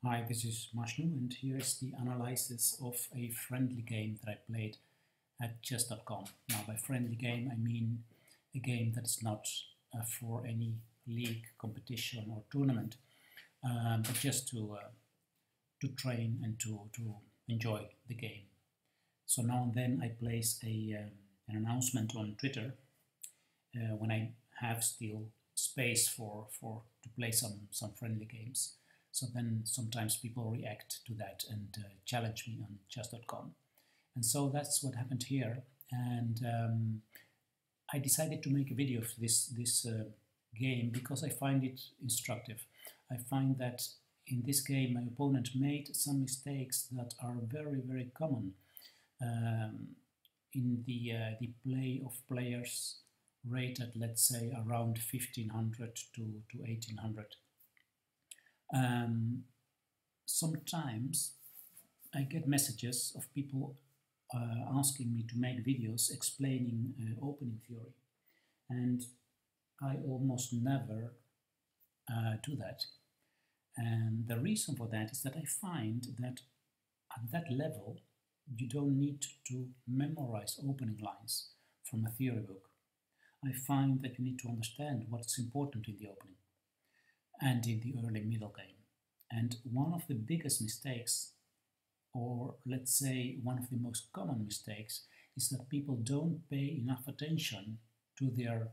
Hi, this is Mashnu, and here is the analysis of a friendly game that I played at chess.com. Now, by friendly game, I mean a game that is not for any league, competition, or tournament, but just to train and to enjoy the game. So now and then I place an announcement on Twitter when I have still space for to play some friendly games. So then sometimes people react to that and challenge me on chess.com. And so that's what happened here. And I decided to make a video of this game because I find it instructive. I find that in this game my opponent made some mistakes that are very, very common in the play of players rated, let's say, around 1500 to 1800. Sometimes I get messages of people asking me to make videos explaining opening theory, and I almost never do that. And the reason for that is that I find that at that level you don't need to memorize opening lines from a theory book. I find that you need to understand what's important in the opening and in the early middle game. And one of the biggest mistakes, or let's say one of the most common mistakes, is that people don't pay enough attention to their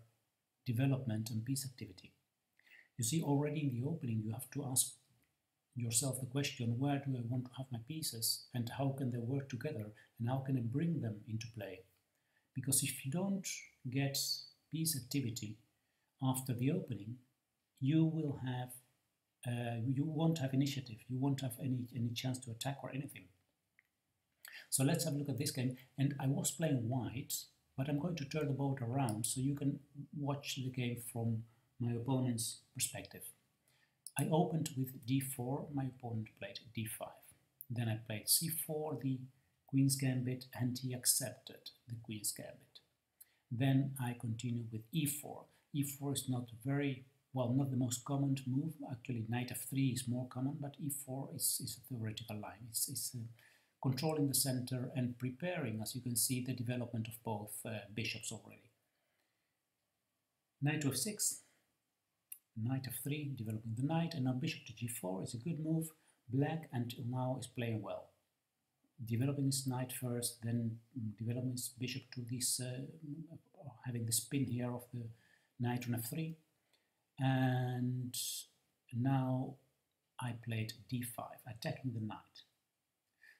development and piece activity. You see, already in the opening you have to ask yourself the question, where do I want to have my pieces and how can they work together and how can I bring them into play? Because if you don't get piece activity after the opening, you will have you won't have initiative, you won't have any chance to attack or anything. So let's have a look at this game. And I was playing white, but I'm going to turn the board around so you can watch the game from my opponent's perspective. I opened with d4, my opponent played d5. Then I played c4, the queen's gambit, and he accepted the queen's gambit. Then I continue with e4. e4 is not very well, not the most common move. Actually, knight f3 is more common, but e4 is a theoretical line. It's controlling the center and preparing, as you can see, the development of both bishops already. Knight to f6, knight f3, developing the knight, and now bishop to g4 is a good move. Black until now is playing well. Developing his knight first, then developing his bishop to this, having the spin here of the knight on f3. And now I played d5, attacking the knight.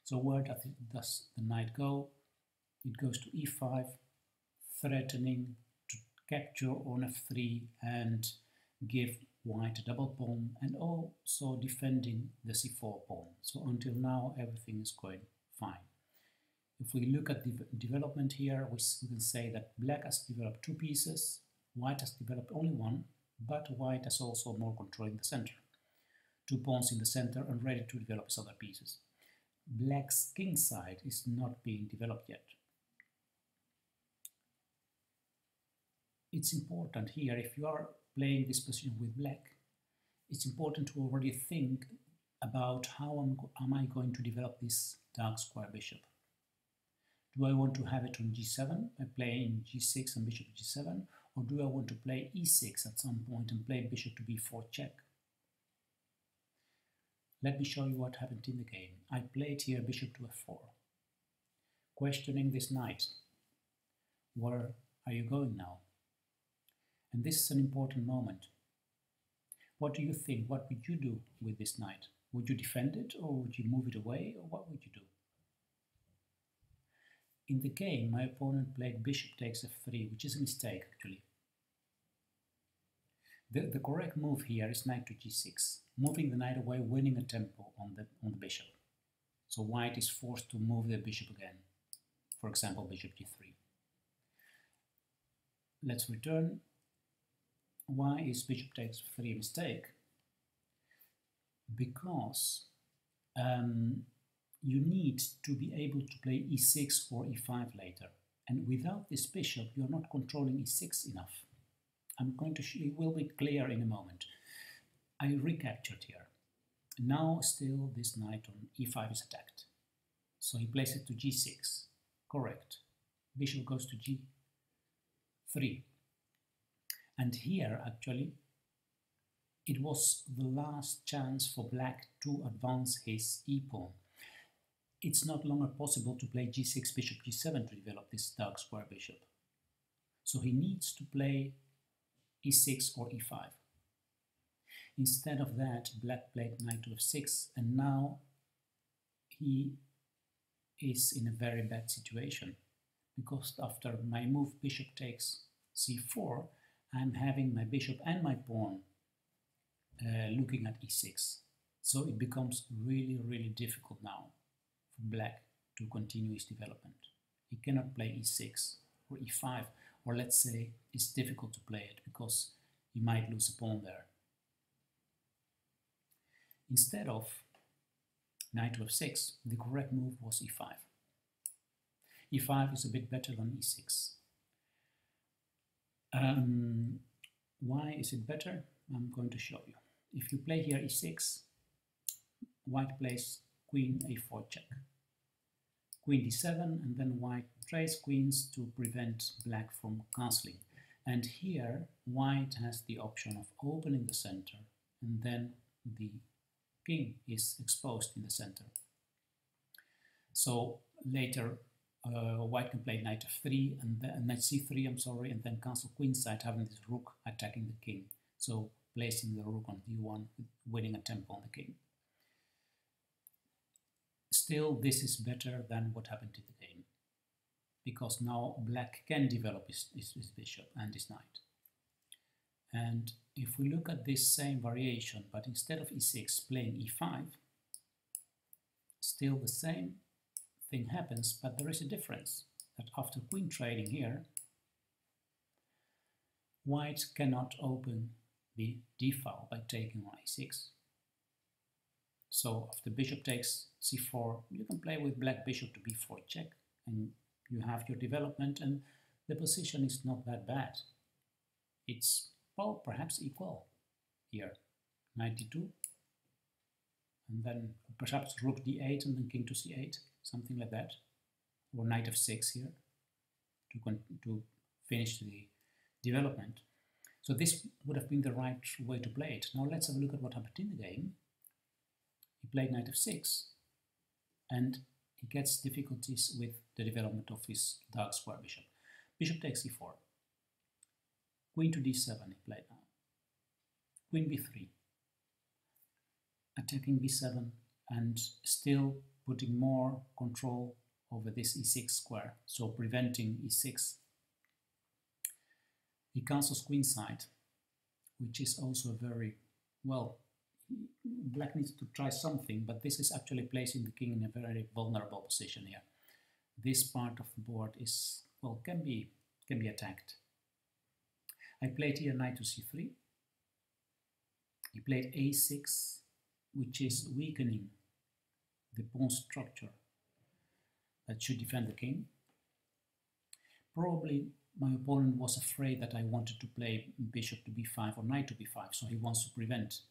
So where does the knight go? It goes to e5, threatening to capture on f3 and give white a double pawn, and also defending the c4 pawn. So until now everything is going fine. If we look at the development here, we can say that black has developed two pieces, white has developed only one, but white has also more control in the center. Two pawns in the center and ready to develop his other pieces. Black's king side is not being developed yet. It's important here, if you are playing this position with black, it's important to already think about how am I going to develop this dark square bishop. Do I want to have it on g7 by playing g6 and bishop g7, or do I want to play e6 at some point and play bishop to b4 check? Let me show you what happened in the game. I played here bishop to f4, questioning this knight. Where are you going now? And this is an important moment. What do you think? What would you do with this knight? Would you defend it, or would you move it away, or what would you do? In the game, my opponent played bishop takes f3, which is a mistake, actually. The correct move here is knight to g6, moving the knight away, winning a tempo on the bishop. So white is forced to move the bishop again, for example, bishop g3. Let's return. Why is bishop takes f3 a mistake? Because you need to be able to play e6 or e5 later. And without this bishop, you're not controlling e6 enough. I'm going to show you, it will be clear in a moment. I recaptured here. now still this knight on e5 is attacked. So he plays it to g6. Correct. Bishop goes to g3. And here actually it was the last chance for black to advance his e-pawn. It's no longer possible to play g6, bishop g7 to develop this dark square bishop. So he needs to play e6 or e5. Instead of that, black played knight to f6, and now he is in a very bad situation, because after my move bishop takes c4, I'm having my bishop and my pawn looking at e6. So it becomes really, really difficult now for black to continue his development. He cannot play e6 or e5, or let's say it's difficult to play it because he might lose a pawn there. Instead of knight to f6, the correct move was e5. e5 is a bit better than e6. Why is it better? I'm going to show you. If you play here e6, white plays queen a4 check, queen d7, and then white trades queens to prevent black from castling. And here white has the option of opening the center, and then the king is exposed in the center. So later white can play knight f3 and then knight c3, and then castle queenside, having this rook attacking the king. So placing the rook on d1, winning a tempo on the king. Still, this is better than what happened in the game, because now black can develop his bishop and his knight. And if we look at this same variation, but instead of e6 playing e5, still the same thing happens, but there is a difference, that after queen trading here, white cannot open the d-file by taking on a6. So if the bishop takes c4, you can play with black bishop to b4 check, and you have your development, and the position is not that bad. It's, well, perhaps equal here, knight d2, and then perhaps rook d8 and then king to c8, something like that, or knight f6 here to finish the development. So this would have been the right way to play it. Now let's have a look at what happened in the game. He played knight f6, and he gets difficulties with the development of his dark square bishop. Bishop takes e4. Queen to d7 he played now. Queen b3. Attacking b7 and still putting more control over this e6 square, so preventing e6. He castles queenside, which is also very, well, black needs to try something, but this is actually placing the king in a very vulnerable position here. This part of the board is, well, can be attacked. I played here knight to c3. He played a6, which is weakening the pawn structure that should defend the king. Probably my opponent was afraid that I wanted to play bishop to b5 or knight to b5, so he wants to prevent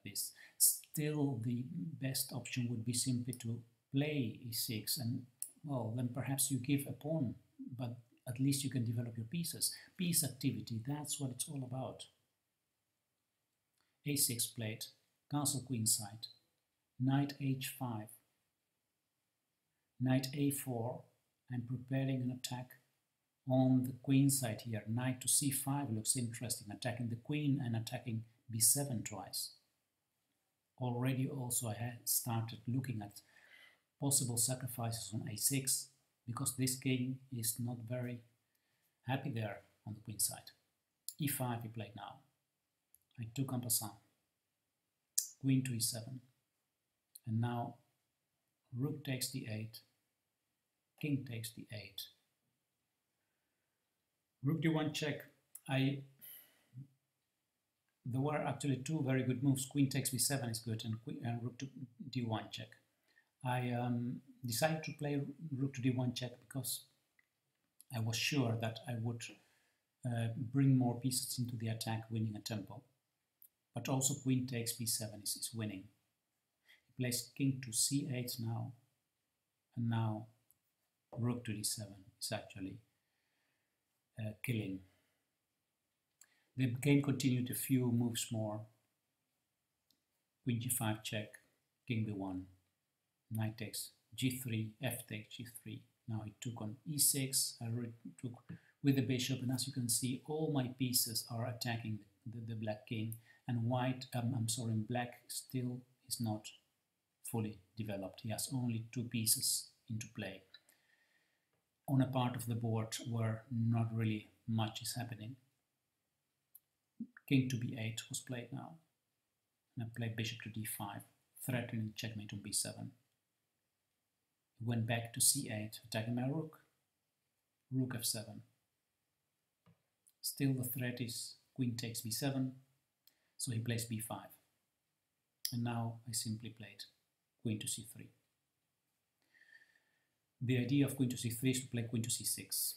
this. Still, the best option would be simply to play e6, and, well, then perhaps you give a pawn, but at least you can develop your pieces. Piece activity, that's what it's all about. a6 played, castle queenside, knight h5, knight a4. I'm preparing an attack on the queen side here. Knight to c5 looks interesting, attacking the queen and attacking b7 twice. Already also I had started looking at possible sacrifices on a6, because this king is not very happy there on the queen side. e5 he played now. I took en passant. Queen to e7. And now rook takes d8, king takes d8. Rook d1 check. There were actually two very good moves. Queen takes b7 is good, and rook to d1 check. I decided to play rook to d1 check because I was sure that I would bring more pieces into the attack, winning a tempo. but also queen takes b7 is winning. He plays king to c8 now, and now rook to d7 is actually killing. The game continued a few moves more. Queen g5 check, king b1, knight takes g3, f takes g3. Now he took on e6, I took with the bishop, and as you can see, all my pieces are attacking the black king, and black still is not fully developed. He has only 2 pieces into play on a part of the board where not really much is happening. King to b8 was played now, and I played bishop to d5, threatening checkmate on b7. He went back to c8, attacking my rook, rook f7. Still the threat is queen takes b7, so he plays b5. And now I simply played queen to c3. The idea of queen to c3 is to play queen to c6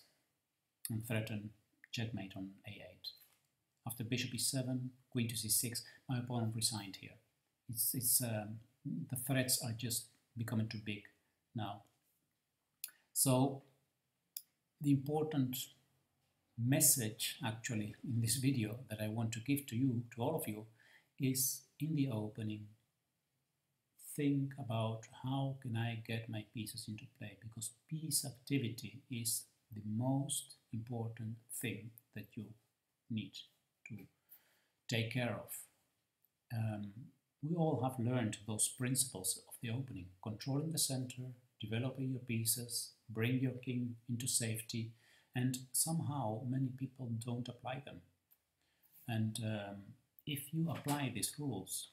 and threaten checkmate on a8. After bishop e7, queen to c6, my opponent resigned here. The threats are just becoming too big now. So the important message actually in this video that I want to give to you, to all of you, is in the opening, think about how can I get my pieces into play, because piece activity is the most important thing that you need to take care of. We all have learned those principles of the opening: controlling the center, developing your pieces, bring your king into safety, and somehow many people don't apply them. And if you apply these rules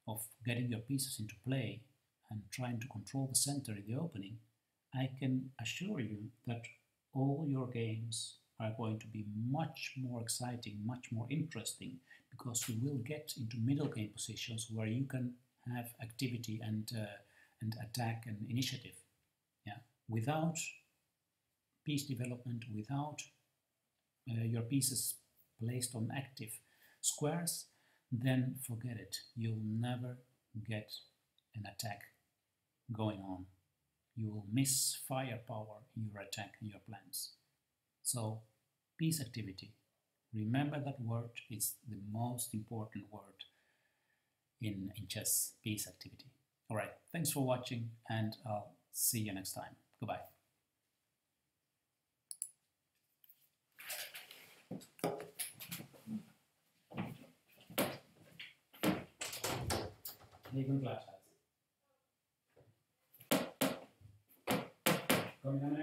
of getting your pieces into play and trying to control the center in the opening, I can assure you that all your games are going to be much more exciting, much more interesting, because you will get into middle game positions where you can have activity and attack and initiative. Yeah, without piece development, without your pieces placed on active squares, then forget it. You'll never get an attack going on. You will miss firepower in your attack and your plans. So, piece activity. Remember that word. It's the most important word in chess, piece activity. Alright, thanks for watching, and I'll see you next time. Goodbye. Egen glas här. Kom igen,